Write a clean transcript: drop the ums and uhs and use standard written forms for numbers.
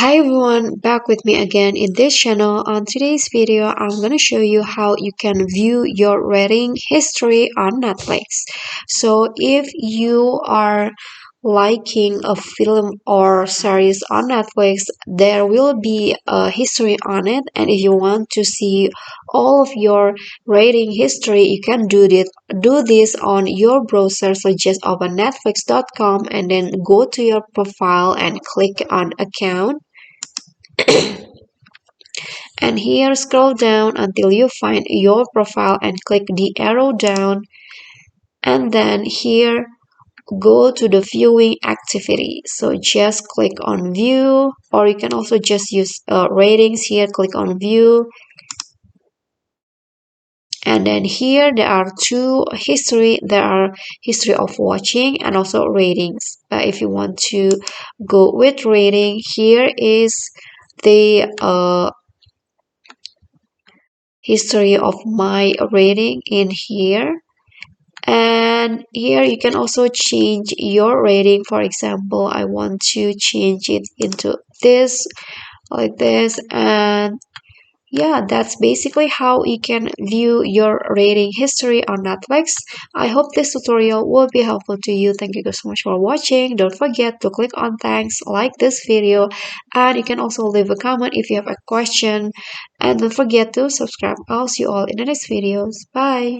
Hi everyone, back with me again in this channel. On today's video, I'm gonna show you how you can view your rating history on Netflix. So if you are liking a film or series on Netflix, there will be a history on it, and if you want to see all of your rating history, you can do this on your browser. So just open netflix.com and then go to your profile and click on account, and here scroll down until you find your profile and click the arrow down, and then here go to the viewing activity. So just click on view, or you can also just use ratings. Here click on view, and then here there are there are history of watching and also ratings. If you want to go with rating, here is the history of my rating in here, and here you can also change your rating. For example, I want to change it into this, like this, and yeah, that's basically how you can view your rating history on Netflix. I hope this tutorial will be helpful to you. Thank you guys so much for watching. Don't forget to click on thanks, like this video, and you can also leave a comment if you have a question. And don't forget to subscribe. I'll see you all in the next videos. Bye.